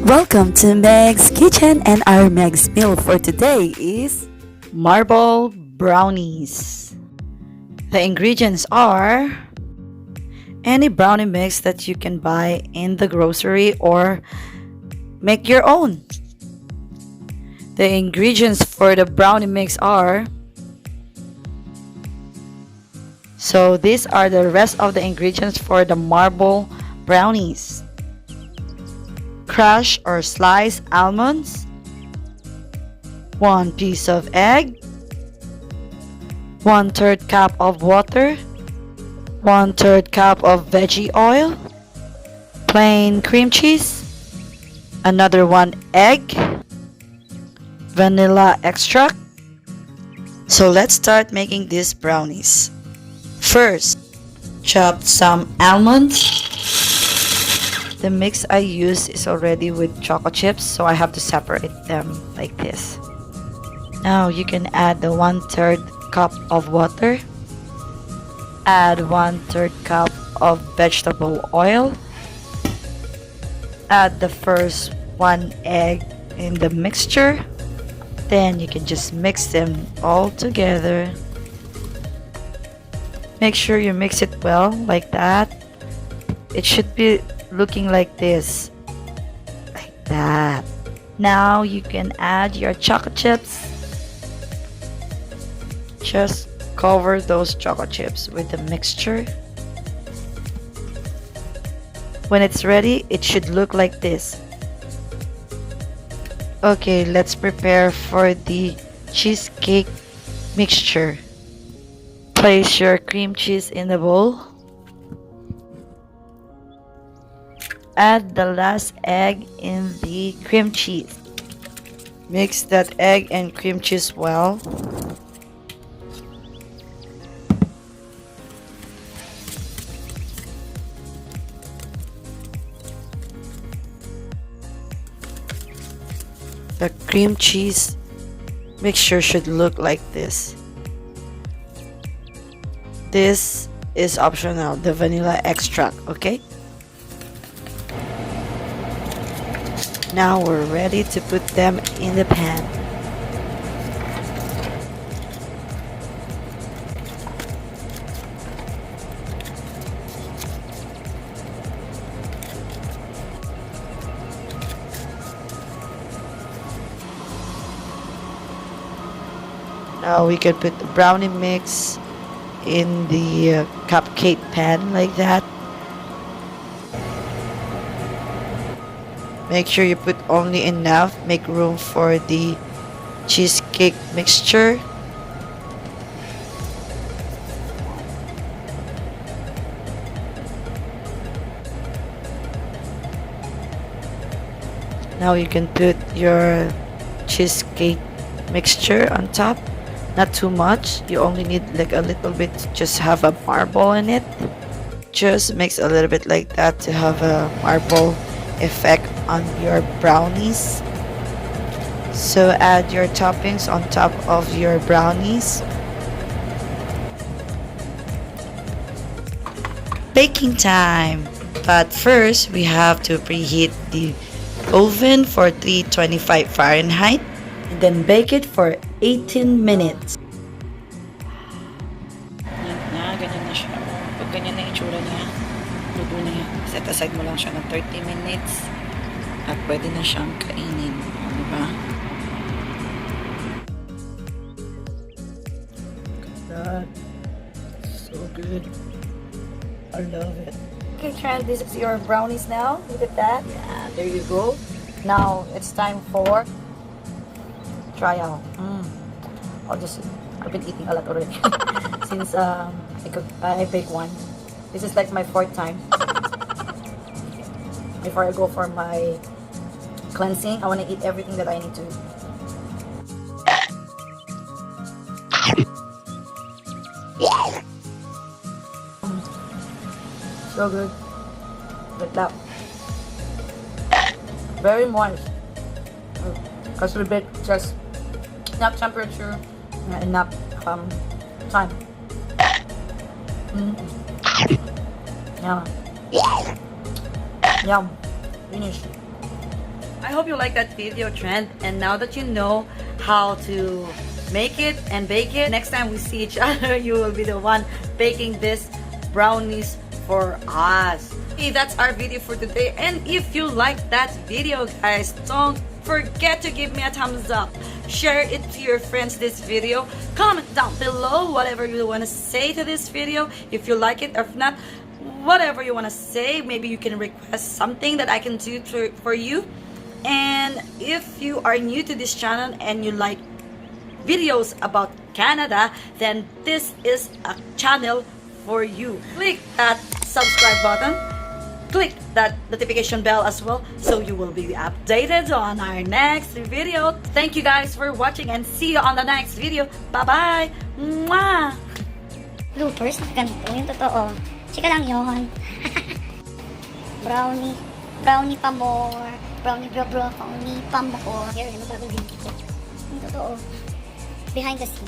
Welcome to Meg's Kitchen, and our Meg's meal for today is Marble brownies. The ingredients are any brownie mix that you can buy in the grocery or make your own. The ingredients for the brownie mix are these are the rest of the ingredients for the marble brownies. Crush or slice almonds, 1 piece of egg, 1/3 cup of water, 1/3 cup of veggie oil, plain cream cheese, another 1 egg, vanilla extract. So let's start making these brownies. First, chop some almonds. The mix I use is already with chocolate chips, so I have to separate them like this. Now you can add the 1/3 cup of water. Add 1/3 cup of vegetable oil. Add the first 1 egg in the mixture. Then you can just mix them all together. Make sure you mix it well like that. It should be looking like this, like that. Now you can add your chocolate chips. Just cover those chocolate chips with the mixture. When it's ready, it should look like this. Okay, let's prepare for the cheesecake mixture. Place your cream cheese in the bowl. Add the last egg in the cream cheese. Mix that egg and cream cheese well. The cream cheese mixture should look like this. This is optional, the vanilla extract, okay? Now we're ready to put them in the pan. Now we can put the brownie mix in the cupcake pan like that. Make sure you put only enough, make room for the cheesecake mixture. Now you can put your cheesecake mixture on top. Not too much, you only need like a little bit to just have a marble in it. Just mix a little bit like that to have a marble effect on your brownies. So add your toppings on top of your brownies. Baking time! But first, we have to preheat the oven for 325 Fahrenheit and then bake it for 18 minutes. Ganyan na siya. Pag ganyan na itsura niya, luto na yan. Set aside mo lang siya ng 30 minutes at pwede na siyang kainin. Diba? God, so good. I love it. Okay, try this is your brownies now. Look at that. Yeah, there you go. Now it's time for trial. I've been eating a lot already since I bake one. This is like my 4th time. Before I go for my cleansing, I want to eat everything that I need to. So good. Like that. Very moist. Because we bake just enough temperature and enough time. Yeah. Yum. Finish. I hope you like that video, Trend. And now that you know how to make it and bake it, next time we see each other, you will be the one baking this brownies for us. Okay, that's our video for today. And if you like that video, guys, don't forget to give me a thumbs up. Share it to your friends, this video. Comment down below whatever you want to say to this video. If you like it or if not, whatever you want to say. Maybe you can request something that I can do for you. And if you are new to this channel and you like videos about Canada, then this is a channel for you. Click that subscribe button, click that notification bell as well, so you will be updated on our next video. Thank you guys for watching and see you on the next video. Bye bye. Mwah! Bloopers na ganito, yung totoo. Chika lang yun. Brownie pa more. Brownie pa more. Here, yung bagong video ko. Yung totoo. Behind the scenes.